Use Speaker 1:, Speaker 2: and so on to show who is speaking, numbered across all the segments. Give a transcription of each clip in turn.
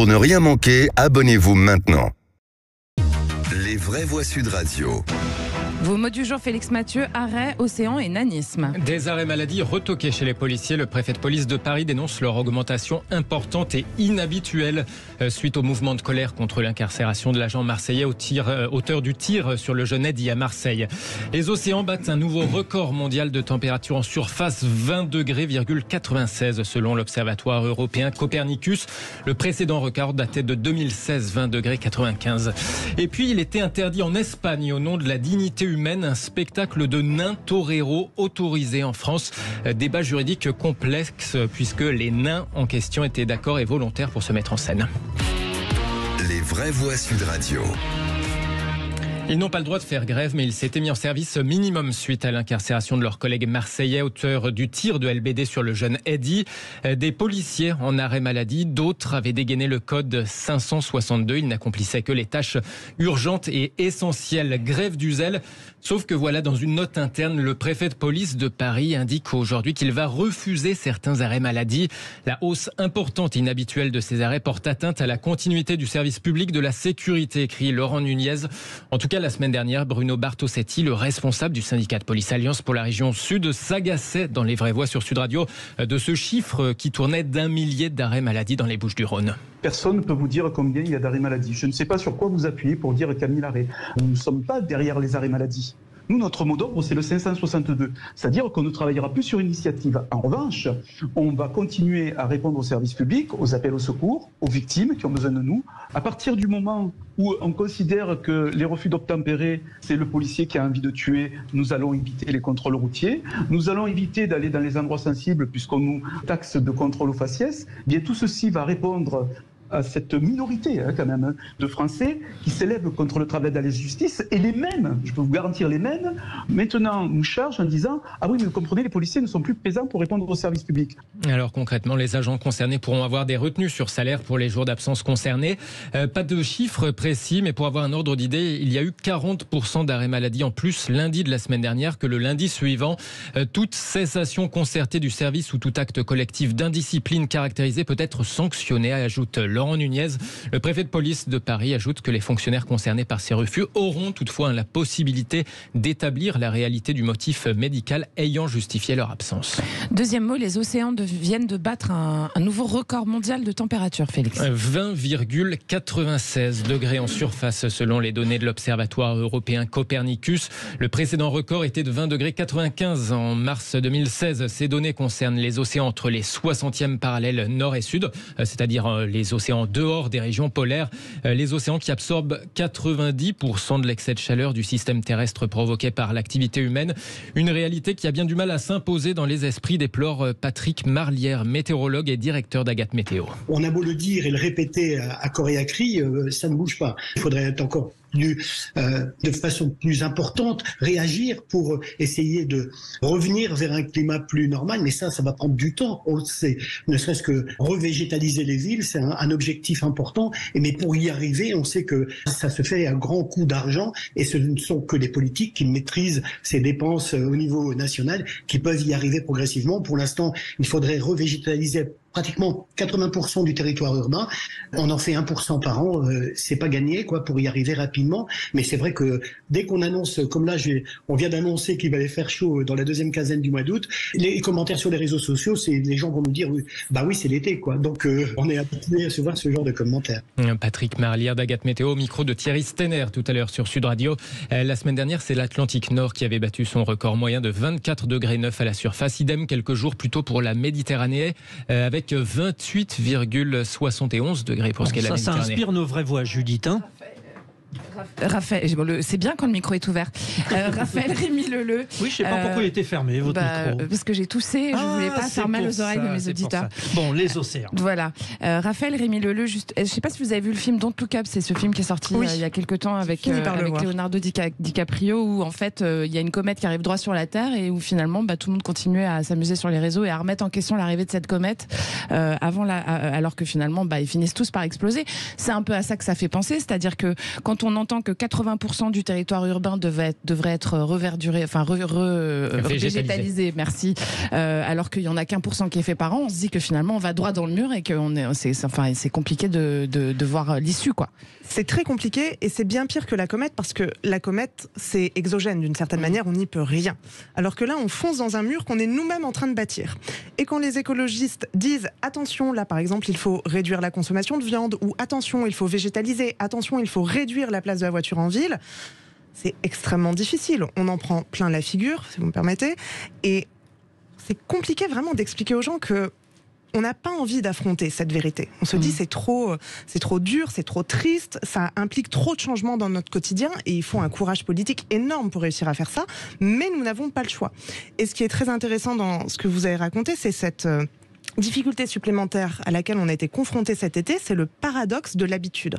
Speaker 1: Pour ne rien manquer, abonnez-vous maintenant. Les vraies voix Sud Radio.
Speaker 2: Vos mots du jour, Félix Mathieu, arrêt, océan et nanisme.
Speaker 3: Des arrêts maladie retoqués chez les policiers. Le préfet de police de Paris dénonce leur augmentation importante et inhabituelle suite au mouvement de colère contre l'incarcération de l'agent marseillais auteur du tir sur le jeune Eddy à Marseille. Les océans battent un nouveau record mondial de température en surface, 20 degrés 96 selon l'Observatoire européen Copernicus. Le précédent record datait de 2016, 20 degrés 95. Et puis il était interdit en Espagne au nom de la dignité humaine, un spectacle de nains toreros autorisé en France. Débat juridique complexe puisque les nains en question étaient d'accord et volontaires pour se mettre en scène.
Speaker 1: Les vraies voix Sud Radio.
Speaker 3: Ils n'ont pas le droit de faire grève, mais ils s'étaient mis en service minimum suite à l'incarcération de leur collègue marseillais, auteur du tir de LBD sur le jeune Eddy. Des policiers en arrêt maladie, d'autres avaient dégainé le code 562. Ils n'accomplissaient que les tâches urgentes et essentielles. Grève du zèle. Sauf que voilà, dans une note interne, le préfet de police de Paris indique aujourd'hui qu'il va refuser certains arrêts maladie. La hausse importante et inhabituelle de ces arrêts porte atteinte à la continuité du service public de la sécurité, écrit Laurent Nunez. En tout cas, la semaine dernière, Bruno Bartosetti, le responsable du syndicat de police Alliance pour la région Sud, s'agaçait dans les vraies voix sur Sud Radio de ce chiffre qui tournait d'1 millier d'arrêts maladie dans les Bouches-du-Rhône.
Speaker 4: Personne ne peut vous dire combien il y a d'arrêts maladie. Je ne sais pas sur quoi vous appuyez pour dire qu'il y a 1000 arrêts. Nous ne sommes pas derrière les arrêts maladie. Nous, notre mot d'ordre, c'est le 562. C'est-à-dire qu'on ne travaillera plus sur initiative. En revanche, on va continuer à répondre aux services publics, aux appels au secours, aux victimes qui ont besoin de nous. À partir du moment où on considère que les refus d'obtempérer, c'est le policier qui a envie de tuer, nous allons éviter les contrôles routiers. Nous allons éviter d'aller dans les endroits sensibles puisqu'on nous taxe de contrôle aux faciès. Bien, tout ceci va répondre à cette minorité quand même de Français qui s'élèvent contre le travail de la justice, et les mêmes, je peux vous garantir les mêmes, maintenant nous chargent en disant « Ah oui, mais vous comprenez, les policiers ne sont plus présents pour répondre aux services publics ».
Speaker 3: Alors concrètement, les agents concernés pourront avoir des retenues sur salaire pour les jours d'absence concernés. Pas de chiffres précis, mais pour avoir un ordre d'idée, il y a eu 40% d'arrêts maladie en plus lundi de la semaine dernière que le lundi suivant. Toute cessation concertée du service ou tout acte collectif d'indiscipline caractérisé peut être sanctionné, ajoute Laurent Nunez. Le préfet de police de Paris ajoute que les fonctionnaires concernés par ces refus auront toutefois la possibilité d'établir la réalité du motif médical ayant justifié leur absence.
Speaker 2: Deuxième mot, les océans viennent de battre un nouveau record mondial de température, Félix.
Speaker 3: 20,96 degrés en surface selon les données de l'Observatoire européen Copernicus. Le précédent record était de 20 degrés 95 en mars 2016. Ces données concernent les océans entre les 60e parallèles nord et sud, c'est-à-dire les océans en dehors des régions polaires. Les océans qui absorbent 90% de l'excès de chaleur du système terrestre provoqué par l'activité humaine. Une réalité qui a bien du mal à s'imposer dans les esprits, déplore Patrick Marlière, météorologue et directeur d'Agathe Météo.
Speaker 5: On a beau le dire et le répéter à corps et à cri, ça ne bouge pas. Il faudrait être encore de façon plus importante, réagir pour essayer de revenir vers un climat plus normal. Mais ça va prendre du temps. On le sait. Ne serait-ce que revégétaliser les villes, c'est un objectif important. Mais pour y arriver, on sait que ça se fait à grand coût d'argent et ce ne sont que les politiques qui maîtrisent ces dépenses au niveau national qui peuvent y arriver progressivement. Pour l'instant, il faudrait revégétaliser pratiquement 80% du territoire urbain. On en fait 1% par an. C'est pas gagné, pour y arriver rapidement. Mais c'est vrai que dès qu'on annonce, comme là, on vient d'annoncer qu'il va aller faire chaud dans la deuxième quinzaine du mois d'août, les commentaires sur les réseaux sociaux, les gens vont nous dire, oui, c'est l'été, Donc, on est habitué à se voir ce genre de commentaires.
Speaker 3: Patrick Marlière d'Agathe Météo, au micro de Thierry Stenner tout à l'heure sur Sud Radio. La semaine dernière, c'est l'Atlantique Nord qui avait battu son record moyen de 24 degrés 9 à la surface. Idem quelques jours plus tôt pour la Méditerranée, avec 28,71 degrés pour ce qu'est la Méditerranée.
Speaker 6: Ça inspire nos vraies voix, Judith.
Speaker 2: Raphaël, c'est bien quand le micro est ouvert. Raphaël Rémy Leleu.
Speaker 6: Oui, je ne sais pas pourquoi il était fermé, votre micro.
Speaker 2: Parce que j'ai toussé, je ne voulais pas faire mal aux oreilles de mes auditeurs.
Speaker 6: Bon, les océans.
Speaker 2: Voilà. Raphaël Rémy Leleu, je ne sais pas si vous avez vu le film Don't Look Up, c'est ce film qui est sorti il y a quelques temps avec Leonardo DiCaprio, où en fait il y a une comète qui arrive droit sur la Terre et où finalement tout le monde continuait à s'amuser sur les réseaux et à remettre en question l'arrivée de cette comète alors que finalement ils finissent tous par exploser. C'est un peu à ça que ça fait penser, c'est-à-dire que quand on entend que 80% du territoire urbain devrait être reverduré, enfin végétalisé, merci, alors qu'il y en a qu'1% qui est fait par an. On se dit que finalement on va droit dans le mur et que c'est compliqué de voir l'issue, quoi.
Speaker 7: C'est très compliqué et c'est bien pire que la comète, parce que la comète, c'est exogène d'une certaine manière, on n'y peut rien. Alors que là, on fonce dans un mur qu'on est nous-mêmes en train de bâtir. Et quand les écologistes disent attention, là par exemple, il faut réduire la consommation de viande, ou attention, il faut végétaliser, attention, il faut réduire la place de la voiture en ville, c'est extrêmement difficile. On en prend plein la figure, si vous me permettez, et c'est compliqué vraiment d'expliquer aux gens que on n'a pas envie d'affronter cette vérité. On se dit c'est trop dur, c'est trop triste, ça implique trop de changements dans notre quotidien et il faut un courage politique énorme pour réussir à faire ça, mais nous n'avons pas le choix. Et ce qui est très intéressant dans ce que vous avez raconté, c'est cette difficulté supplémentaire à laquelle on a été confronté cet été, c'est le paradoxe de l'habitude.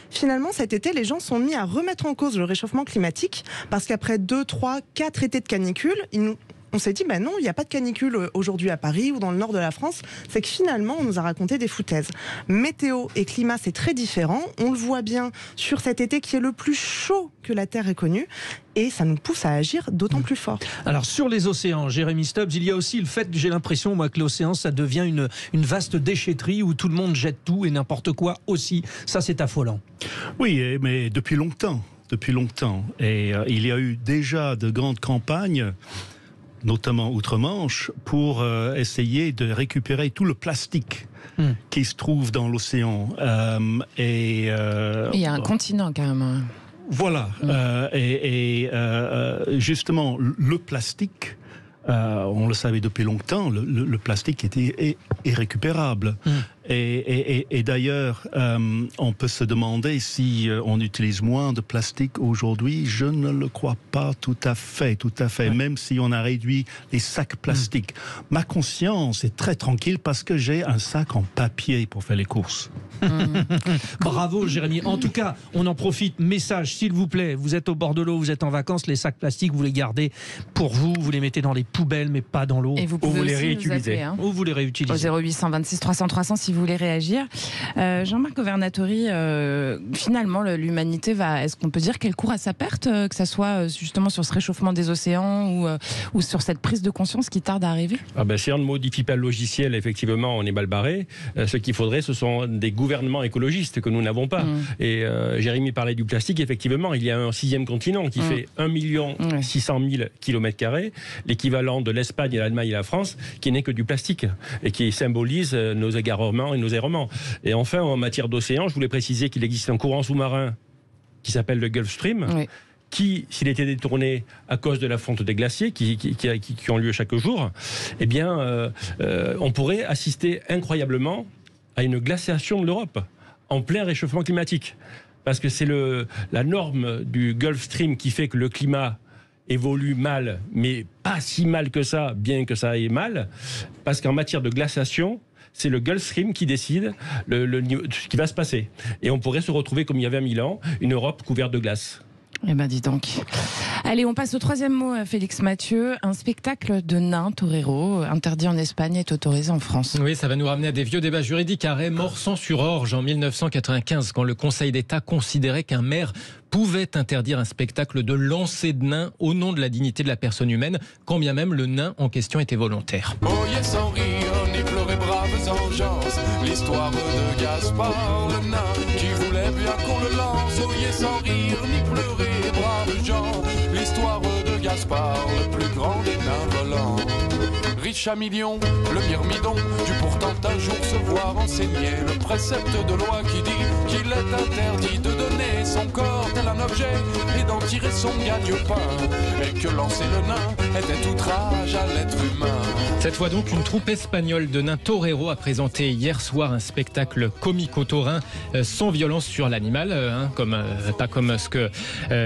Speaker 7: Finalement, cet été, les gens sont mis à remettre en cause le réchauffement climatique parce qu'après 2, 3, 4 étés de canicule, on s'est dit, non, il n'y a pas de canicule aujourd'hui à Paris ou dans le nord de la France. C'est que finalement, on nous a raconté des foutaises. Météo et climat, c'est très différent. On le voit bien sur cet été qui est le plus chaud que la Terre ait connu. Et ça nous pousse à agir d'autant plus fort.
Speaker 6: Alors, sur les océans, Jérémy Stubbs, il y a aussi le fait, j'ai l'impression, moi, que l'océan, ça devient une vaste déchetterie où tout le monde jette tout et n'importe quoi aussi. Ça, c'est affolant.
Speaker 8: Oui, mais depuis longtemps. Et il y a eu déjà de grandes campagnes, notamment outre-Manche, pour essayer de récupérer tout le plastique qui se trouve dans l'océan. Il
Speaker 2: y a un continent quand même.
Speaker 8: Voilà. Justement, le plastique, on le savait depuis longtemps, le plastique était irrécupérable. Et d'ailleurs, on peut se demander si on utilise moins de plastique aujourd'hui. Je ne le crois pas tout à fait, même si on a réduit les sacs plastiques. Ma conscience est très tranquille parce que j'ai un sac en papier pour faire les courses.
Speaker 6: Bravo Jérémy. En tout cas, on en profite. Message, s'il vous plaît, vous êtes au bord de l'eau, vous êtes en vacances, les sacs plastiques, vous les gardez pour vous, vous les mettez dans les poubelles, mais pas dans l'eau.
Speaker 2: Et vous pouvez les réutiliser.
Speaker 6: Ou vous les réutilisez.
Speaker 2: Au 0826 300 300 si vous voulez réagir. Jean-Marc Governatori, finalement, l'humanité est-ce qu'on peut dire qu'elle court à sa perte, que ça soit justement sur ce réchauffement des océans ou sur cette prise de conscience qui tarde à arriver?
Speaker 9: Si on ne modifie pas le logiciel, effectivement, on est mal barré. Ce qu'il faudrait, ce sont des gouvernements écologistes que nous n'avons pas. Et Jérémy parlait du plastique, effectivement, il y a un 6e continent qui fait 1 600 000 km², l'équivalent de l'Espagne, l'Allemagne et la France, qui n'est que du plastique et qui symbolise nos égarements et nos errements. Et enfin, en matière d'océan, je voulais préciser qu'il existe un courant sous-marin qui s'appelle le Gulf Stream, qui, s'il était détourné à cause de la fonte des glaciers qui ont lieu chaque jour, on pourrait assister incroyablement à une glaciation de l'Europe en plein réchauffement climatique. Parce que c'est la norme du Gulf Stream qui fait que le climat évolue mal, mais pas si mal que ça, bien que ça aille mal, parce qu'en matière de glaciation, c'est le Gulf Stream qui décide ce qui va se passer. Et on pourrait se retrouver, comme il y avait 1000 ans, une Europe couverte de glace.
Speaker 2: Eh ben dis donc. Allez, on passe au 3e mot, Félix Mathieu. Un spectacle de nains, torero, interdit en Espagne, est autorisé en France.
Speaker 3: Oui, ça va nous ramener à des vieux débats juridiques. Arrêt Morsan-sur-Orge en 1995, quand le Conseil d'État considérait qu'un maire pouvait interdire un spectacle de lancer de nains au nom de la dignité de la personne humaine, quand bien même le nain en question était volontaire.
Speaker 10: Oyez sans rire, ni pleurer braves engeances, l'histoire de Gaspard, le nain qui voulait bien qu'on le lance. Oyez sans rire, ni pleurer braves gens, l'histoire de Gaspard, le plus grand des nains volants. Riche à millions, le myrmidon dut pourtant un jour se voir enseigner le précepte de loi qui dit qu'il est interdit de donner son corps tel un objet et d'en tirer son gagne-pain, et que lancer le nain était outrage à l'être humain.
Speaker 3: Cette fois donc, une troupe espagnole de nains toreros a présenté hier soir un spectacle comico-taurin sans violence sur l'animal, pas comme ce que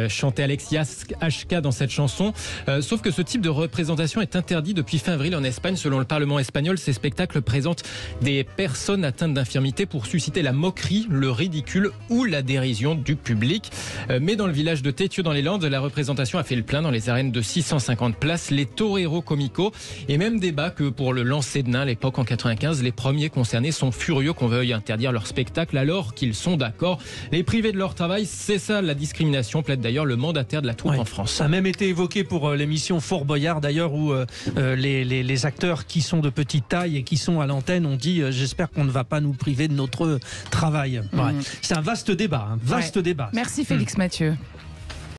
Speaker 3: chantait Alexia HK dans cette chanson. Sauf que ce type de représentation est interdit depuis fin avril en Espagne. Selon le Parlement espagnol, ces spectacles présentent des personnes atteintes d'infirmité pour susciter la moquerie, le ridicule ou la dérision du public. Mais dans le village de Tétieux, dans les Nouvelle-Zélande, la représentation a fait le plein dans les arènes de 650 places, les toreros comico, et même débat que pour le lancer de nain à l'époque en 95, les premiers concernés sont furieux qu'on veuille interdire leur spectacle alors qu'ils sont d'accord. Les privés de leur travail, c'est ça la discrimination, plaide d'ailleurs le mandataire de la troupe en France.
Speaker 6: Ça a même été évoqué pour l'émission Fort Boyard d'ailleurs, où les acteurs qui sont de petite taille et qui sont à l'antenne ont dit j'espère qu'on ne va pas nous priver de notre travail. Ouais. C'est un vaste débat, débat.
Speaker 2: Merci Félix Mathieu.